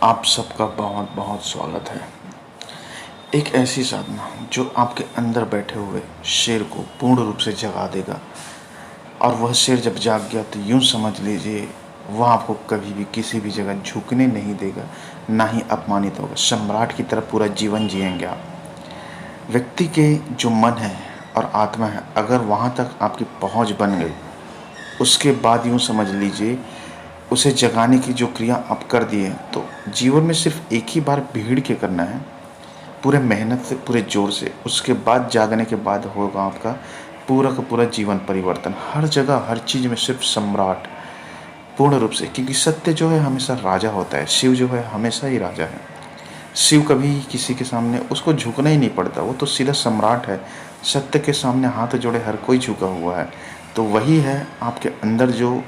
आप सबका बहुत बहुत स्वागत है। एक ऐसी साधना जो आपके अंदर बैठे हुए शेर को पूर्ण रूप से जगा देगा, और वह शेर जब जाग गया तो यूँ समझ लीजिए वह आपको कभी भी किसी भी जगह झुकने नहीं देगा, ना ही अपमानित होगा। सम्राट की तरह पूरा जीवन जिएंगे आप। व्यक्ति के जो मन है और आत्मा है, अगर वहाँ तक आपकी पहुँच बन गई, उसके बाद यूँ समझ लीजिए उसे जगाने की जो क्रिया आप कर दिए, तो जीवन में सिर्फ एक ही बार भीड़ के करना है, पूरे मेहनत से, पूरे ज़ोर से। उसके बाद जागने के बाद होगा आपका पूरा का पूरा जीवन परिवर्तन। हर जगह हर चीज़ में सिर्फ सम्राट पूर्ण रूप से, क्योंकि सत्य जो है हमेशा राजा होता है। शिव जो है हमेशा ही राजा है। शिव कभी किसी के सामने उसको झुकना ही नहीं पड़ता, वो तो सीधा सम्राट है। सत्य के सामने हाथ जोड़े हर कोई झुका हुआ है। तो वही है आपके अंदर जो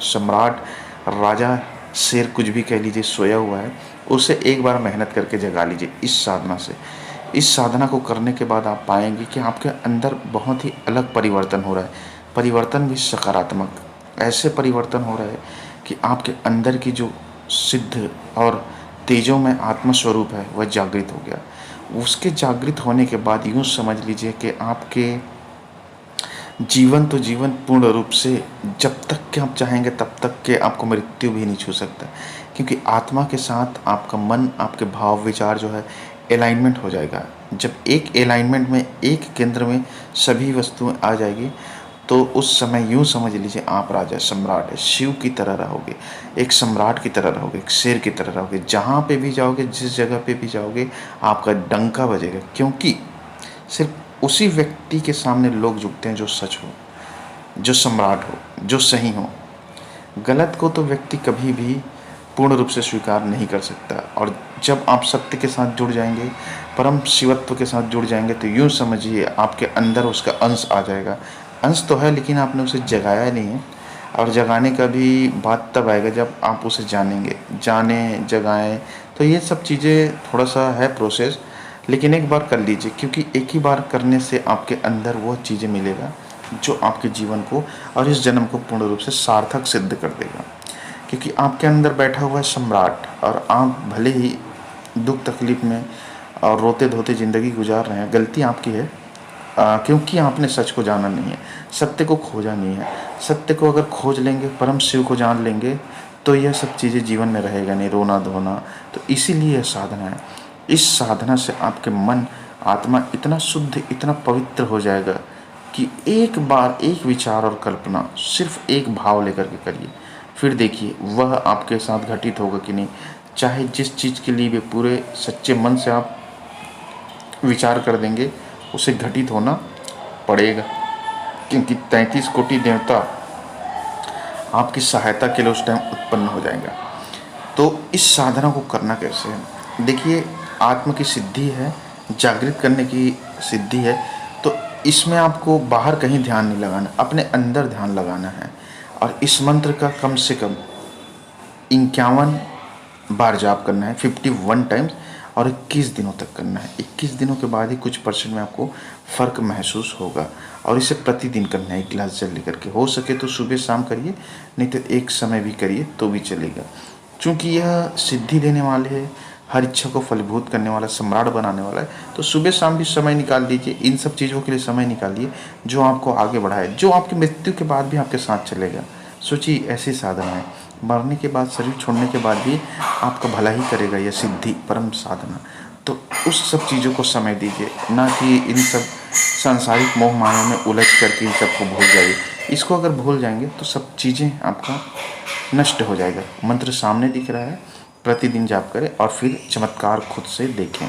सम्राट, राजा, शेर, कुछ भी कह लीजिए, सोया हुआ है। उसे एक बार मेहनत करके जगा लीजिए इस साधना से। इस साधना को करने के बाद आप पाएंगे कि आपके अंदर बहुत ही अलग परिवर्तन हो रहा है। परिवर्तन भी सकारात्मक, ऐसे परिवर्तन हो रहा है कि आपके अंदर की जो सिद्ध और तेजों में आत्मस्वरूप है वह जागृत हो गया। उसके जागृत होने के बाद यूँ समझ लीजिए कि आपके जीवन तो जीवन पूर्ण रूप से, जब तक के आप चाहेंगे तब तक के आपको मृत्यु भी नहीं छू सकता, क्योंकि आत्मा के साथ आपका मन, आपके भाव विचार जो है अलाइनमेंट हो जाएगा। जब एक अलाइनमेंट में, एक केंद्र में सभी वस्तुएं आ जाएगी, तो उस समय यूँ समझ लीजिए आप राजा, सम्राट, शिव की तरह रहोगे, एक सम्राट की तरह रहोगे, एक शेर की तरह रहोगे। जहाँ पे भी जाओगे, जिस जगह पे भी जाओगे, आपका डंका बजेगा, क्योंकि सिर्फ उसी व्यक्ति के सामने लोग झुकते हैं जो सच हो, जो सम्राट हो, जो सही हो। गलत को तो व्यक्ति कभी भी पूर्ण रूप से स्वीकार नहीं कर सकता। और जब आप सत्य के साथ जुड़ जाएंगे, परम शिवत्व के साथ जुड़ जाएंगे, तो यूँ समझिए आपके अंदर उसका अंश आ जाएगा। अंश तो है, लेकिन आपने उसे जगाया नहीं है। और जगाने का भी बात तब आएगा जब आप उसे जानेंगे, जाने, जगाएं। तो ये सब चीज़ें थोड़ा सा है प्रोसेस, लेकिन एक बार कर लीजिए, क्योंकि एक ही बार करने से आपके अंदर वो चीज़ें मिलेगा जो आपके जीवन को और इस जन्म को पूर्ण रूप से सार्थक सिद्ध कर देगा। क्योंकि आपके अंदर बैठा हुआ है सम्राट, और आप भले ही दुख तकलीफ में और रोते धोते ज़िंदगी गुजार रहे हैं, गलती आपकी है, क्योंकि आपने सच को जाना नहीं है, सत्य को खोजा नहीं है। सत्य को अगर खोज लेंगे, परम शिव को जान लेंगे, तो यह सब चीज़ें जीवन में रहेगा नहीं, रोना धोना। तो इसीलिए यह साधना है। इस साधना से आपके मन, आत्मा इतना शुद्ध, इतना पवित्र हो जाएगा कि एक बार एक विचार और कल्पना, सिर्फ एक भाव लेकर के करिए, फिर देखिए वह आपके साथ घटित होगा कि नहीं। चाहे जिस चीज़ के लिए भी पूरे सच्चे मन से आप विचार कर देंगे, उसे घटित होना पड़ेगा, क्योंकि 33 कोटि देवता आपकी सहायता के लिए उस टाइम उत्पन्न हो जाएगा। तो इस साधना को करना कैसे है, देखिए, आत्म की सिद्धि है, जागृत करने की सिद्धि है। तो इसमें आपको बाहर कहीं ध्यान नहीं लगाना, अपने अंदर ध्यान लगाना है। और इस मंत्र का कम से कम 51 बार जाप करना है, 51 टाइम्स, और 21 दिनों तक करना है। 21 दिनों के बाद ही कुछ परसेंट में आपको फ़र्क महसूस होगा। और इसे प्रतिदिन करना है, 1 गिलास जल लेकर के। हो सके तो सुबह शाम करिए, नहीं तो एक समय भी करिए तो भी चलेगा। चूँकि यह सिद्धि देने वाले है, हर इच्छा को फलीभूत करने वाला, सम्राट बनाने वाला है, तो सुबह शाम भी समय निकाल दीजिए। इन सब चीज़ों के लिए समय निकालिए जो आपको आगे बढ़ाए, जो आपकी मृत्यु के बाद भी आपके साथ चलेगा। सोचिए, ऐसी साधना है, मरने के बाद, शरीर छोड़ने के बाद भी आपका भला ही करेगा यह सिद्धि, परम साधना। तो उस सब चीज़ों को समय दीजिए, ना कि इन सब सांसारिक मोह माया में उलझ करके इन सबको भूल जाइए। इसको अगर भूल जाएंगे तो सब चीज़ें आपका नष्ट हो जाएगा। मंत्र सामने दिख रहा है, प्रतिदिन जाप करें और फिर चमत्कार खुद से देखें।